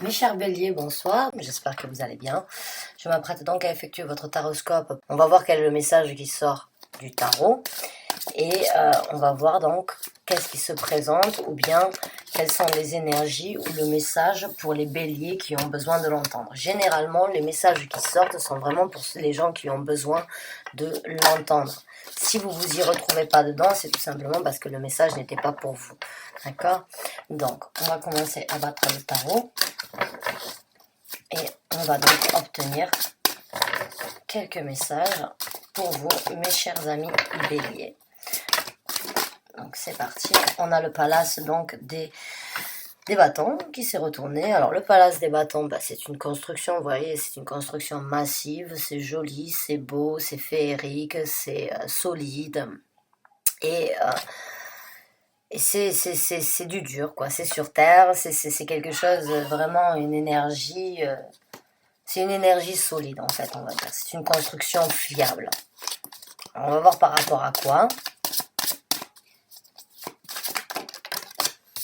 Mes chers béliers, bonsoir, j'espère que vous allez bien. Je m'apprête donc à effectuer votre taroscope. On va voir quel est le message qui sort du tarot. Et on va voir donc qu'est-ce qui se présente ou bien quelles sont les énergies ou le message pour les béliers qui ont besoin de l'entendre. Généralement, les messages qui sortent sont vraiment pour les gens qui ont besoin de l'entendre. Si vous vous y retrouvez pas dedans, c'est tout simplement parce que le message n'était pas pour vous. D'accord? Donc, on va commencer à battre le tarot. Et on va donc obtenir quelques messages pour vous, mes chers amis béliers. Donc c'est parti. On a le palace donc des bâtons qui s'est retourné. Alors le palace des bâtons, c'est une construction, vous voyez, c'est une construction massive, c'est joli, c'est beau, c'est féerique, c'est solide. Et c'est du dur, quoi. C'est sur terre, c'est quelque chose, vraiment une énergie... c'est une énergie solide, en fait, on va dire. C'est une construction fiable. Alors, on va voir par rapport à quoi.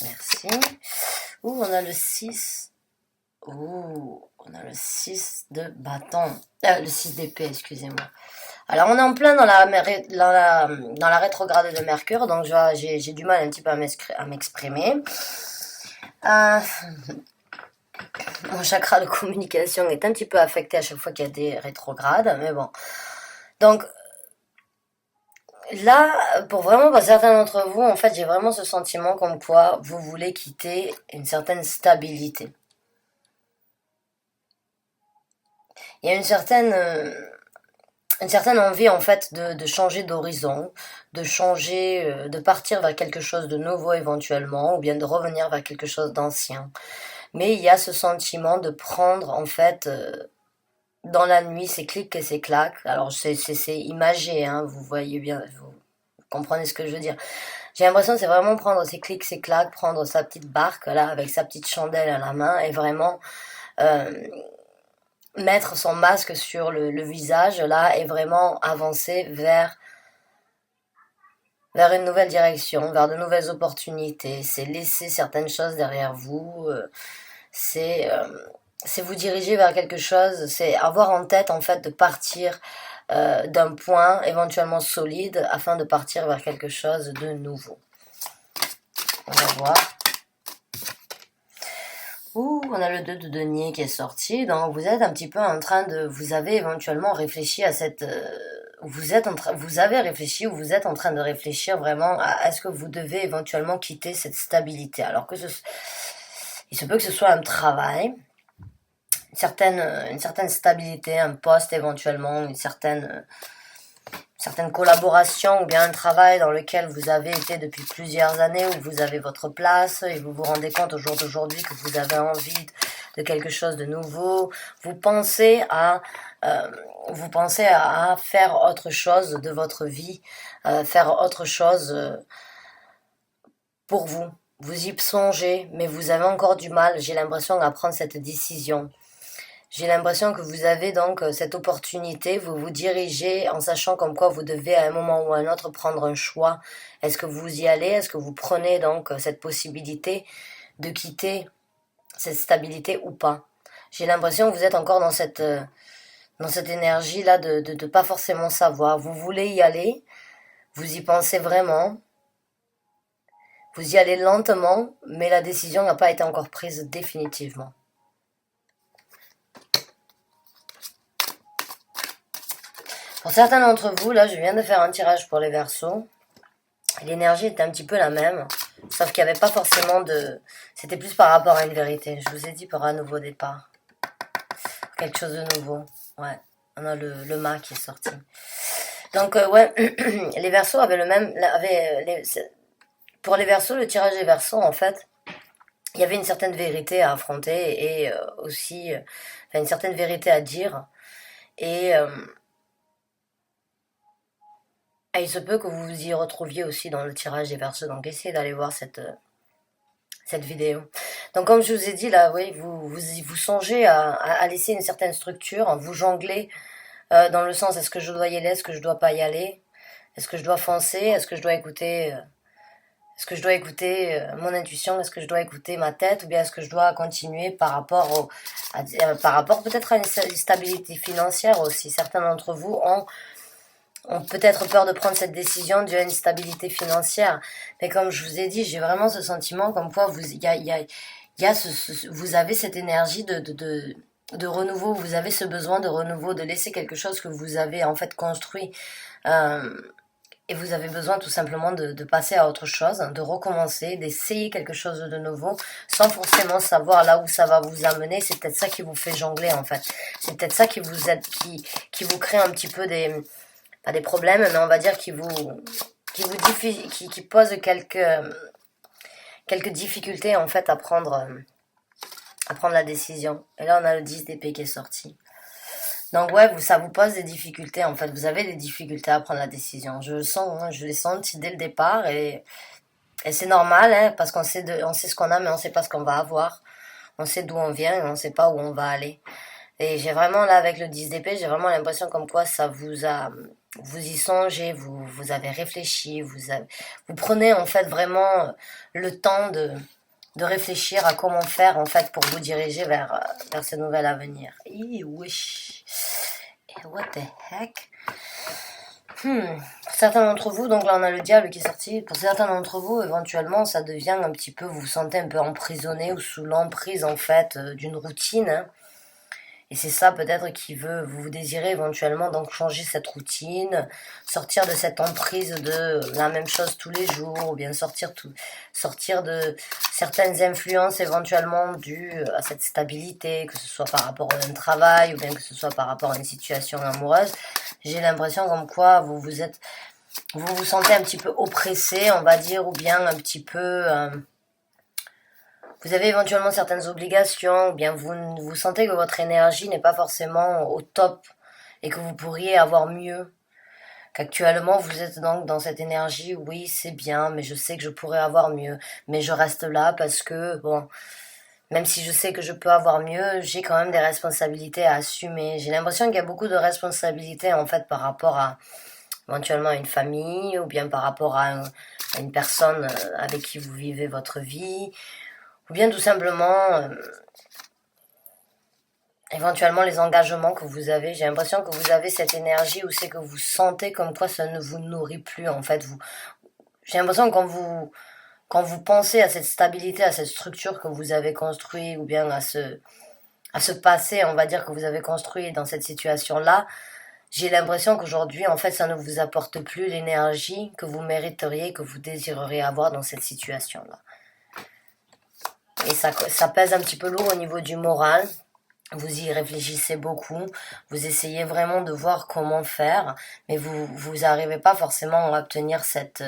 Merci. Ouh, on a le 6. Ouh, on a le 6 de bâton. Le 6 d'épée, excusez-moi. Alors, on est en plein dans la rétrograde de Mercure, donc j'ai du mal un petit peu à m'exprimer. Mon chakra de communication est un petit peu affecté à chaque fois qu'il y a des rétrogrades, mais bon. Donc, là, pour certains d'entre vous, en fait, j'ai vraiment ce sentiment comme quoi vous voulez quitter une certaine stabilité. Il y a une certaine envie, en fait, de changer d'horizon, de changer, de partir vers quelque chose de nouveau éventuellement, ou bien de revenir vers quelque chose d'ancien. Mais il y a ce sentiment de prendre, en fait, dans la nuit, c'est clics et c'est claques. Alors, c'est imagé, hein, vous voyez bien, vous comprenez ce que je veux dire. J'ai l'impression que c'est vraiment prendre ses clics, ses claques, prendre sa petite barque, là, avec sa petite chandelle à la main, et vraiment mettre son masque sur le visage, là, et vraiment avancer vers une nouvelle direction, vers de nouvelles opportunités. C'est laisser certaines choses derrière vous, c'est vous diriger vers quelque chose, c'est avoir en tête en fait de partir d'un point éventuellement solide afin de partir vers quelque chose de nouveau. On va voir. Ouh, on a le 2 de denier qui est sorti, donc vous êtes un petit peu en train de... Vous avez éventuellement réfléchi à cette... vous avez réfléchi ou vous êtes en train de réfléchir vraiment à est-ce que vous devez éventuellement quitter cette stabilité. Alors que il se peut que ce soit un travail, une certaine stabilité, un poste éventuellement, une certaine collaboration ou bien un travail dans lequel vous avez été depuis plusieurs années, où vous avez votre place et vous vous rendez compte au jour d'aujourd'hui que vous avez envie de quelque chose de nouveau. Vous pensez à faire autre chose de votre vie, faire autre chose pour vous. Vous y songez, mais vous avez encore du mal, j'ai l'impression, à prendre cette décision. J'ai l'impression que vous avez donc cette opportunité, vous vous dirigez en sachant comme quoi vous devez à un moment ou à un autre prendre un choix. Est-ce que vous y allez? Est-ce que vous prenez donc cette possibilité de quitter cette stabilité ou pas? J'ai l'impression que vous êtes encore dans cette énergie-là de pas forcément savoir. Vous voulez y aller, vous y pensez vraiment, vous y allez lentement, mais la décision n'a pas été encore prise définitivement. Pour certains d'entre vous, là, je viens de faire un tirage pour les Verseaux. L'énergie était un petit peu la même, sauf qu'il n'y avait pas forcément de... C'était plus par rapport à une vérité. Je vous ai dit pour un nouveau départ. Quelque chose de nouveau. Ouais, on a le mât qui est sorti. Donc, ouais, les Verseaux avaient le même... Pour les Verseaux, le tirage des Verseaux, en fait, il y avait une certaine vérité à affronter et aussi une certaine vérité à dire. Et il se peut que vous vous y retrouviez aussi dans le tirage des Verseaux. Donc, essayez d'aller voir cette vidéo. Donc, comme je vous ai dit, là, oui, vous songez à laisser une certaine structure, vous jonglez dans le sens, est-ce que je dois y aller, est-ce que je dois pas y aller, est-ce que je dois foncer, est-ce que je dois écouter Est-ce que je dois écouter mon intuition? Est-ce que je dois écouter ma tête? Ou bien est-ce que je dois continuer par rapport par rapport peut-être à une stabilité financière aussi? Certains d'entre vous ont peut-être peur de prendre cette décision due à une stabilité financière. Mais comme je vous ai dit, j'ai vraiment ce sentiment comme quoi vous avez cette énergie de renouveau, vous avez ce besoin de renouveau, de laisser quelque chose que vous avez en fait construit. Euh, et vous avez besoin tout simplement de passer à autre chose, de recommencer, d'essayer quelque chose de nouveau, sans forcément savoir là où ça va vous amener. C'est peut-être ça qui vous fait jongler en fait. C'est peut-être ça qui vous aide, qui vous crée un petit peu pas des problèmes, mais on va dire qui pose quelques difficultés en fait à prendre la décision. Et là on a le 10 d'épée qui est sorti. Donc ouais, ça vous pose des difficultés en fait. Vous avez des difficultés à prendre la décision. Je le sens, hein, je l'ai senti dès le départ et c'est normal hein, parce on sait ce qu'on a mais on sait pas ce qu'on va avoir. On sait d'où on vient et on sait pas où on va aller. Et j'ai vraiment là avec le 10 d'épée, j'ai vraiment l'impression comme quoi vous y songez, vous avez réfléchi, vous prenez en fait vraiment le temps de réfléchir à comment faire en fait pour vous diriger vers ce nouvel avenir. Wesh. What the heck? Pour certains d'entre vous, donc là on a le diable qui est sorti, pour certains d'entre vous, éventuellement ça devient un petit peu, vous vous sentez un peu emprisonné ou sous l'emprise en fait d'une routine, hein. Et c'est ça peut-être vous désirez éventuellement donc changer cette routine, sortir de cette emprise de la même chose tous les jours, ou bien sortir de certaines influences éventuellement dues à cette stabilité, que ce soit par rapport à un travail, ou bien que ce soit par rapport à une situation amoureuse. J'ai l'impression comme quoi vous vous sentez un petit peu oppressé, on va dire, ou bien un petit peu vous avez éventuellement certaines obligations, ou bien vous sentez que votre énergie n'est pas forcément au top et que vous pourriez avoir mieux. Qu'actuellement vous êtes donc dans cette énergie, oui c'est bien, mais je sais que je pourrais avoir mieux. Mais je reste là parce que, bon, même si je sais que je peux avoir mieux, j'ai quand même des responsabilités à assumer. J'ai l'impression qu'il y a beaucoup de responsabilités en fait par rapport à éventuellement à une famille, ou bien par rapport à une personne avec qui vous vivez votre vie. Ou bien tout simplement, éventuellement les engagements que vous avez. J'ai l'impression que vous avez cette énergie où c'est que vous sentez comme quoi ça ne vous nourrit plus. En fait, j'ai l'impression que quand vous pensez à cette stabilité, à cette structure que vous avez construite, ou bien à ce passé, on va dire, que vous avez construit dans cette situation-là, j'ai l'impression qu'aujourd'hui, en fait, ça ne vous apporte plus l'énergie que vous mériteriez, que vous désireriez avoir dans cette situation-là. Et ça pèse un petit peu lourd au niveau du moral. Vous y réfléchissez beaucoup, vous essayez vraiment de voir comment faire, mais vous n'arrivez pas forcément à obtenir cette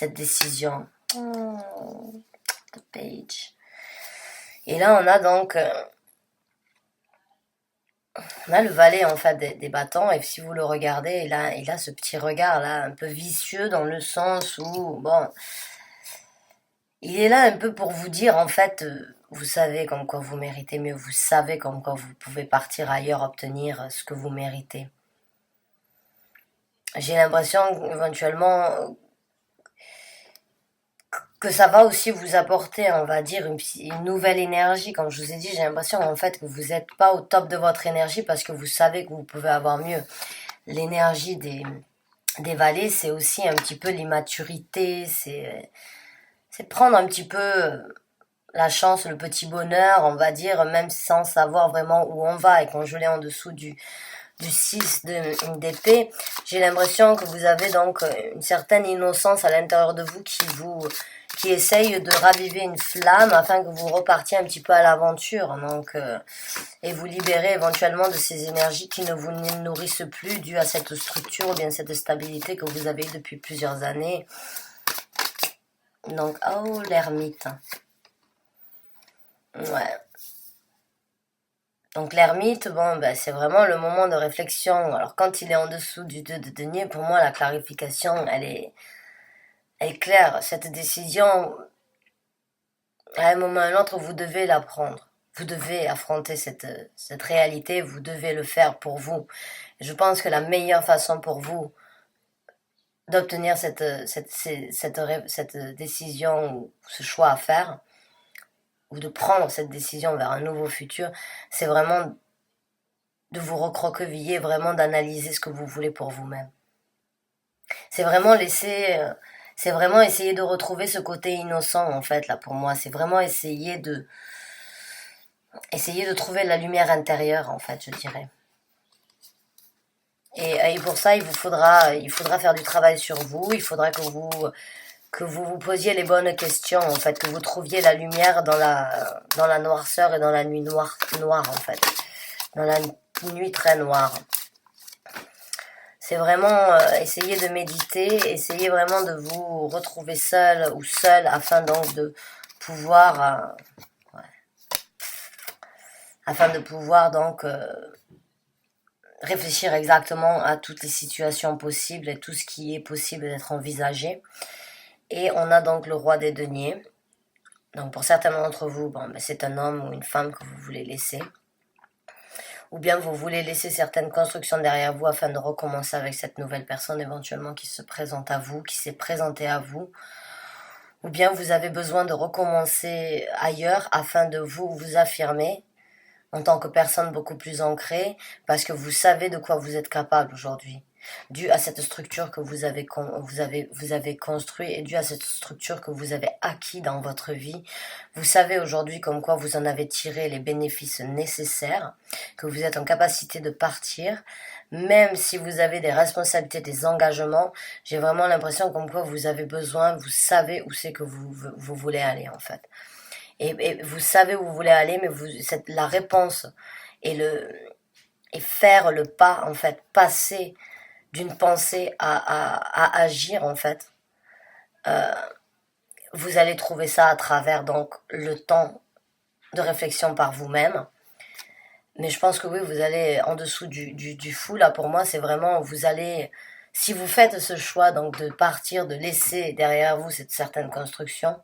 décision. The page. Et là, on a donc on a le valet en fait des bâtons, et si vous le regardez, il a ce petit regard là un peu vicieux dans le sens où, bon, il est là un peu pour vous dire, en fait, vous savez comme quoi vous méritez mieux, vous savez comme quoi vous pouvez partir ailleurs, obtenir ce que vous méritez. J'ai l'impression éventuellement que ça va aussi vous apporter, on va dire, une nouvelle énergie. Comme je vous ai dit, j'ai l'impression en fait que vous n'êtes pas au top de votre énergie parce que vous savez que vous pouvez avoir mieux. L'énergie des valets, c'est aussi un petit peu l'immaturité, c'est prendre un petit peu la chance, le petit bonheur, on va dire, même sans savoir vraiment où on va. Et quand je l'ai en dessous du 6 d'épée, j'ai l'impression que vous avez donc une certaine innocence à l'intérieur de vous qui essaye de raviver une flamme afin que vous repartiez un petit peu à l'aventure, donc et vous libérer éventuellement de ces énergies qui ne vous nourrissent plus dues à cette structure ou bien cette stabilité que vous avez depuis plusieurs années. Donc, oh, l'ermite. Ouais. Donc l'ermite, bon, ben, c'est vraiment le moment de réflexion. Alors quand il est en dessous du 2 de denier, pour moi la clarification, elle est claire. Cette décision, à un moment ou à un autre, vous devez la prendre. Vous devez affronter cette réalité, vous devez le faire pour vous. Et je pense que la meilleure façon pour vous d'obtenir cette décision ou ce choix à faire, ou de prendre cette décision vers un nouveau futur, c'est vraiment de vous recroqueviller, vraiment d'analyser ce que vous voulez pour vous-même. C'est vraiment c'est vraiment essayer de retrouver ce côté innocent en fait là pour moi. C'est vraiment essayer de trouver la lumière intérieure en fait, je dirais. Et pour ça, il faudra faire du travail sur vous. Il faudra que vous posiez les bonnes questions en fait, que vous trouviez la lumière dans la noirceur et dans la nuit noire en fait, dans la nuit très noire. C'est vraiment essayer de méditer, essayer vraiment de vous retrouver seul ou seul afin donc de pouvoir réfléchir exactement à toutes les situations possibles et tout ce qui est possible d'être envisagé. Et on a donc le roi des deniers. Donc pour certains d'entre vous, c'est un homme ou une femme que vous voulez laisser. Ou bien vous voulez laisser certaines constructions derrière vous afin de recommencer avec cette nouvelle personne éventuellement qui se présente à vous, qui s'est présentée à vous. Ou bien vous avez besoin de recommencer ailleurs afin de vous affirmer en tant que personne beaucoup plus ancrée, parce que vous savez de quoi vous êtes capable aujourd'hui, dû à cette structure que vous avez construite et dû à cette structure que vous avez acquis dans votre vie. Vous savez aujourd'hui comme quoi vous en avez tiré les bénéfices nécessaires, que vous êtes en capacité de partir, même si vous avez des responsabilités, des engagements. J'ai vraiment l'impression comme quoi vous avez besoin, vous savez où c'est que vous voulez aller en fait. Et vous savez où vous voulez aller, mais la réponse et faire le pas, en fait, passer d'une pensée à agir, en fait, vous allez trouver ça à travers, donc, le temps de réflexion par vous-même. Mais je pense que oui, vous allez en dessous du fou, là, pour moi, c'est vraiment, vous allez, si vous faites ce choix, donc, de partir, de laisser derrière vous cette certaine construction,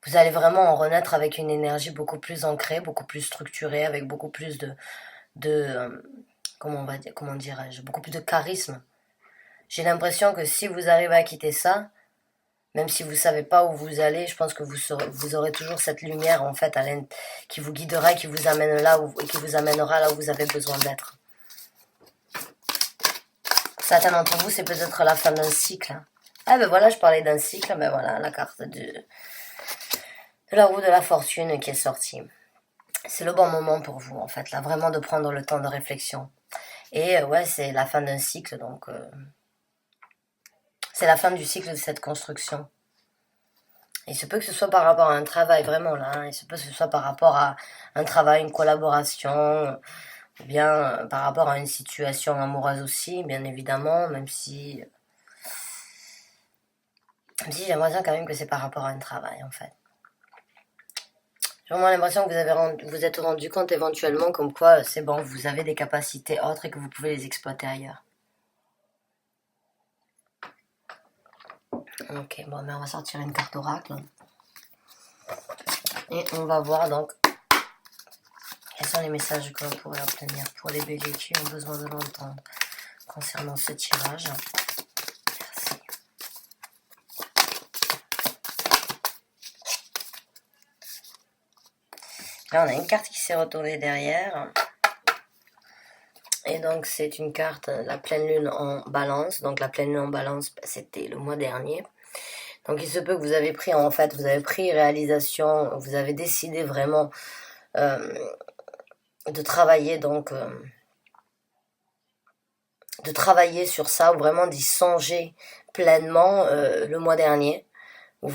vous allez vraiment en renaître avec une énergie beaucoup plus ancrée, beaucoup plus structurée, avec beaucoup plus comment dirais-je, beaucoup plus de charisme. J'ai l'impression que si vous arrivez à quitter ça, même si vous ne savez pas où vous allez, je pense que vous aurez toujours cette lumière en fait qui vous guidera, qui vous amène et qui vous amènera là où vous avez besoin d'être. Certains d'entre vous, c'est peut-être la fin d'un cycle. Ah ben voilà, je parlais d'un cycle, ben voilà, la carte de la roue de la fortune qui est sortie. C'est le bon moment pour vous, en fait, là, vraiment de prendre le temps de réflexion. Et ouais, c'est la fin d'un cycle, donc c'est la fin du cycle de cette construction. Il se peut que ce soit par rapport à un travail, vraiment, là, hein, il se peut que ce soit par rapport à un travail, une collaboration, ou bien par rapport à une situation amoureuse aussi, bien évidemment, même si j'aimerais bien quand même que c'est par rapport à un travail, en fait. J'ai vraiment l'impression que vous êtes rendu compte éventuellement comme quoi c'est bon, vous avez des capacités autres et que vous pouvez les exploiter ailleurs. Ok, bon, mais on va sortir une carte oracle. Et on va voir donc quels sont les messages que l'on pourrait obtenir pour les béliers qui ont besoin de l'entendre concernant ce tirage. Merci. Là, on a une carte qui s'est retournée derrière. Et donc, c'est une carte, la pleine lune en balance. Donc, la pleine lune en balance, c'était le mois dernier. Donc, il se peut que vous avez pris réalisation, vous avez décidé vraiment de travailler, donc, de travailler sur ça, ou vraiment d'y songer pleinement le mois dernier.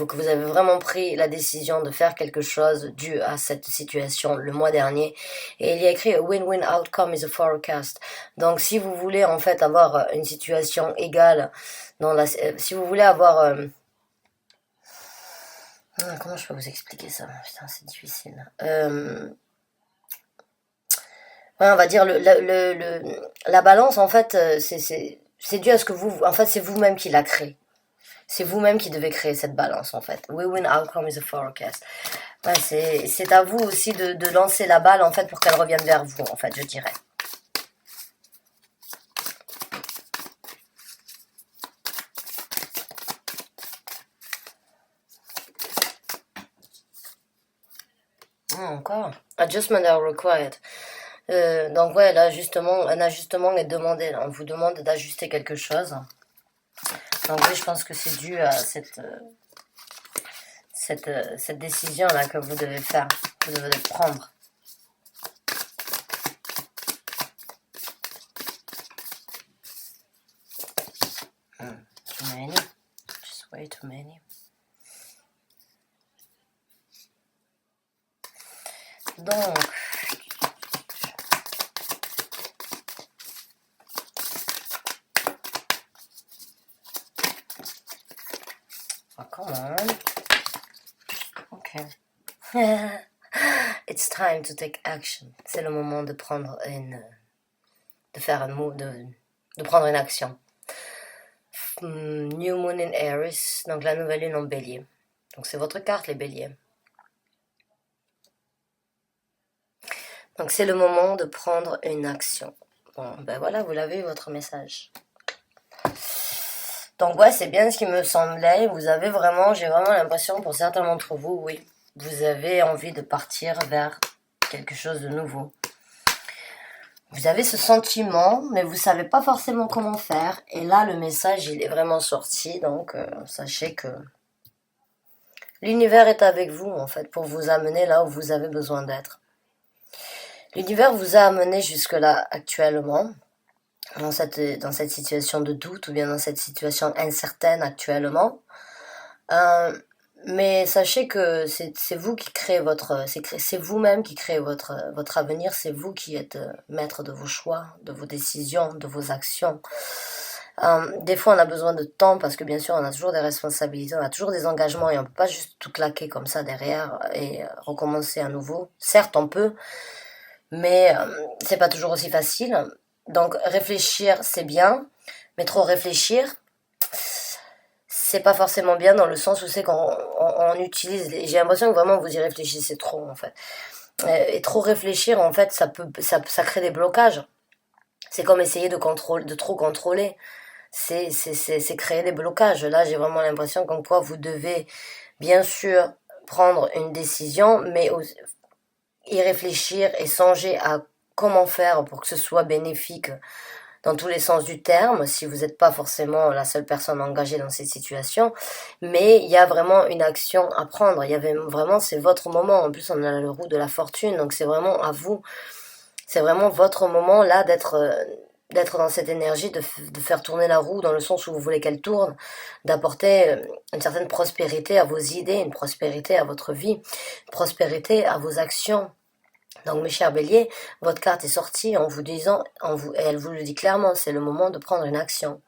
Que vous avez vraiment pris la décision de faire quelque chose dû à cette situation le mois dernier. Et il y a écrit a win-win outcome is a forecast. Donc si vous voulez en fait avoir une situation égale si vous voulez avoir comment je peux vous expliquer ça? Putain, c'est difficile. Ouais, on va dire la balance en fait c'est dû à ce que en fait c'est vous-même qui l'a créé. C'est vous-même qui devez créer cette balance, en fait. Win-win outcome is a forecast. Ouais, c'est à vous aussi de lancer la balle, en fait, pour qu'elle revienne vers vous, en fait, je dirais. encore. Adjustment are required. Donc ouais, là justement, un ajustement est demandé. Là. On vous demande d'ajuster quelque chose. Donc oui, je pense que c'est dû à cette décision-là que vous devez faire, que vous devez prendre. Too many. Just way too many. Donc, oh, come on. Ok. It's time to take action. C'est le moment de prendre de faire un move, de prendre une action. New Moon in Aries, donc la nouvelle lune en bélier. Donc c'est votre carte, les béliers. Donc c'est le moment de prendre une action. Bon, ben voilà, vous l'avez, votre message. Donc ouais, c'est bien ce qui me semblait. Vous avez vraiment, j'ai vraiment l'impression pour certains d'entre vous, oui, vous avez envie de partir vers quelque chose de nouveau. Vous avez ce sentiment, mais vous savez pas forcément comment faire. Et là, le message, il est vraiment sorti. Donc, sachez que l'univers est avec vous, en fait, pour vous amener là où vous avez besoin d'être. L'univers vous a amené jusque-là actuellement, dans cette situation de doute ou bien dans cette situation incertaine actuellement. Mais sachez que c'est vous qui créez c'est vous-même qui créez votre avenir, c'est vous qui êtes maître de vos choix, de vos décisions, de vos actions. Des fois, on a besoin de temps parce que bien sûr, on a toujours des responsabilités, on a toujours des engagements et on peut pas juste tout claquer comme ça derrière et recommencer à nouveau. Certes, on peut, mais c'est pas toujours aussi facile. Donc, réfléchir, c'est bien, mais trop réfléchir, c'est pas forcément bien dans le sens où c'est qu'on utilise, j'ai l'impression que vraiment vous y réfléchissez trop en fait. Et trop réfléchir en fait, ça crée des blocages. C'est comme essayer de trop contrôler. C'est créer des blocages. Là, j'ai vraiment l'impression qu'en quoi vous devez bien sûr prendre une décision, mais y réfléchir et songer à comment faire pour que ce soit bénéfique dans tous les sens du terme, si vous n'êtes pas forcément la seule personne engagée dans cette situation, mais il y a vraiment une action à prendre, c'est votre moment, en plus on a le roue de la fortune, donc c'est vraiment à vous, c'est vraiment votre moment là d'être dans cette énergie, de faire tourner la roue dans le sens où vous voulez qu'elle tourne, d'apporter une certaine prospérité à vos idées, une prospérité à votre vie, une prospérité à vos actions. Donc mes chers béliers, votre carte est sortie en vous disant, et elle vous le dit clairement, c'est le moment de prendre une action.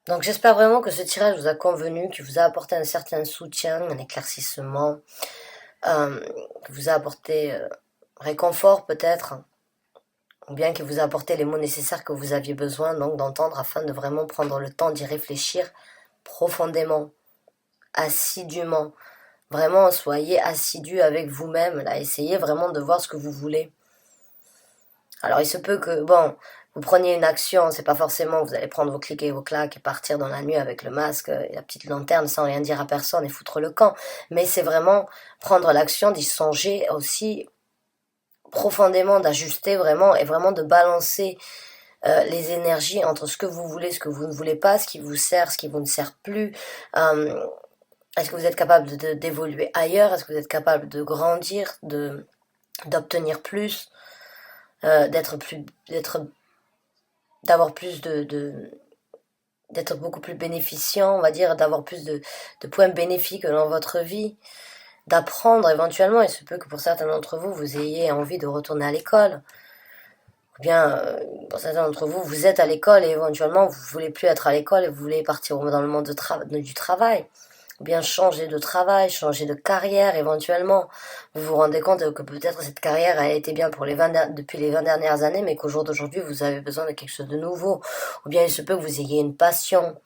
Donc j'espère vraiment que ce tirage vous a convenu, qu'il vous a apporté un certain soutien, un éclaircissement, que vous a apporté réconfort peut-être, ou bien qu'il vous a apporté les mots nécessaires que vous aviez besoin donc d'entendre afin de vraiment prendre le temps d'y réfléchir profondément, assidûment. Vraiment, soyez assidus avec vous-même, là, essayez vraiment de voir ce que vous voulez. Alors, il se peut que, bon, vous preniez une action, c'est pas forcément, vous allez prendre vos clics et vos claques et partir dans la nuit avec le masque et la petite lanterne sans rien dire à personne et foutre le camp. Mais c'est vraiment prendre l'action, d'y songer aussi profondément, d'ajuster vraiment et vraiment de balancer les énergies entre ce que vous voulez, ce que vous ne voulez pas, ce qui vous sert, ce qui vous ne sert plus. Est-ce que vous êtes capable d'évoluer ailleurs? Est-ce que vous êtes capable de grandir, d'obtenir plus, d'être beaucoup plus bénéficiant, on va dire, d'avoir plus de points bénéfiques dans votre vie, d'apprendre éventuellement. Il se peut que pour certains d'entre vous, vous ayez envie de retourner à l'école. Ou bien, pour certains d'entre vous, vous êtes à l'école et éventuellement, vous ne voulez plus être à l'école et vous voulez partir dans le monde du travail. Ou bien changer de travail, changer de carrière éventuellement. Vous vous rendez compte que peut-être cette carrière a été bien depuis les 20 dernières années, mais qu'au jour d'aujourd'hui, vous avez besoin de quelque chose de nouveau. Ou bien il se peut que vous ayez une passion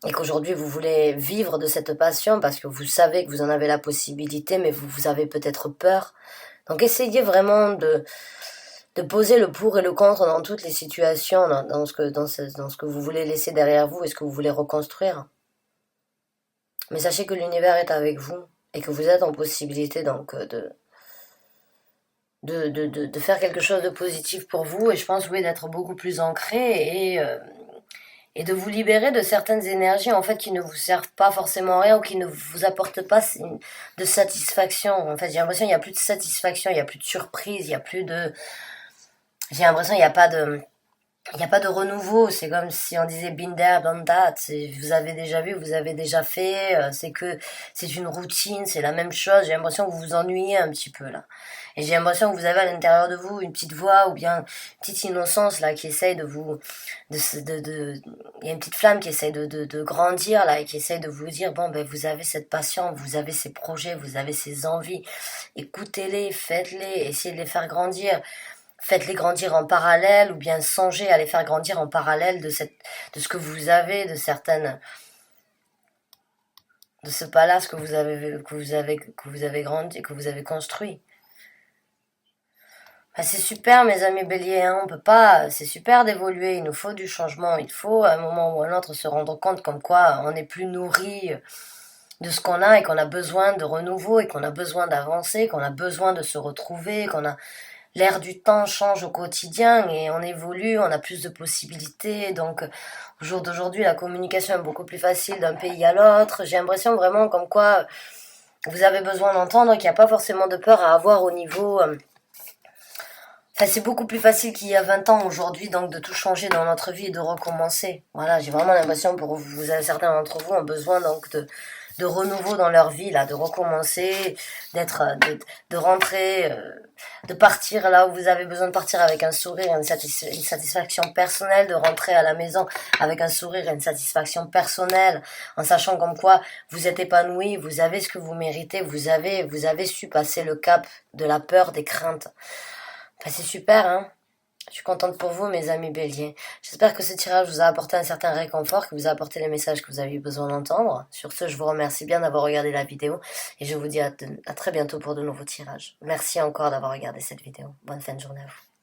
et qu'aujourd'hui vous voulez vivre de cette passion parce que vous savez que vous en avez la possibilité, mais vous avez peut-être peur. Donc essayez vraiment de poser le pour et le contre dans toutes les situations, dans ce que vous voulez laisser derrière vous et ce que vous voulez reconstruire. Mais sachez que l'univers est avec vous et que vous êtes en possibilité donc de faire quelque chose de positif pour vous, et je pense oui d'être beaucoup plus ancré et de vous libérer de certaines énergies en fait qui ne vous servent pas forcément à rien ou qui ne vous apportent pas de satisfaction. En fait, j'ai l'impression qu'il n'y a plus de satisfaction, il n'y a plus de surprise, il n'y a plus de... J'ai l'impression qu'il n'y a pas de... Il n'y a pas de renouveau, c'est comme si on disait been there, done that. Vous avez déjà vu, vous avez déjà fait, c'est une routine, c'est la même chose. J'ai l'impression que vous vous ennuyez un petit peu là. Et j'ai l'impression que vous avez à l'intérieur de vous une petite voix ou bien une petite innocence là qui essaye de vous... il y a une petite flamme qui essaye de grandir là et qui essaye de vous dire, bon ben vous avez cette passion, vous avez ces projets, vous avez ces envies. Écoutez-les, faites-les, essayez de les faire grandir. Faites-les grandir en parallèle ou bien songez à les faire grandir en parallèle de ce que vous avez, de ce palace que vous avez grandi, que vous avez construit. Ben, c'est super mes amis béliers, hein, on peut pas, c'est super d'évoluer, il nous faut du changement, il faut à un moment ou à un autre se rendre compte comme quoi on n'est plus nourri de ce qu'on a et qu'on a besoin de renouveau et qu'on a besoin d'avancer, qu'on a besoin de se retrouver, qu'on a l'air du temps change au quotidien et on évolue, on a plus de possibilités. Donc, au jour d'aujourd'hui, la communication est beaucoup plus facile d'un pays à l'autre. J'ai l'impression vraiment comme quoi vous avez besoin d'entendre qu'il n'y a pas forcément de peur à avoir au niveau... Enfin, c'est beaucoup plus facile qu'il y a 20 ans aujourd'hui, donc de tout changer dans notre vie et de recommencer. Voilà, j'ai vraiment l'impression pour vous, certains d'entre vous ont besoin donc de renouveau dans leur vie, là, de recommencer, de rentrer, de partir là où vous avez besoin de partir avec un sourire, une satisfaction personnelle, de rentrer à la maison avec un sourire et une satisfaction personnelle, en sachant comme quoi vous êtes épanoui, vous avez ce que vous méritez, vous avez su passer le cap de la peur, des craintes. Enfin, c'est super, hein. Je suis contente pour vous, mes amis béliers. J'espère que ce tirage vous a apporté un certain réconfort, que vous a apporté les messages que vous avez eu besoin d'entendre. Sur ce, je vous remercie bien d'avoir regardé la vidéo et je vous dis à très bientôt pour de nouveaux tirages. Merci encore d'avoir regardé cette vidéo. Bonne fin de journée à vous.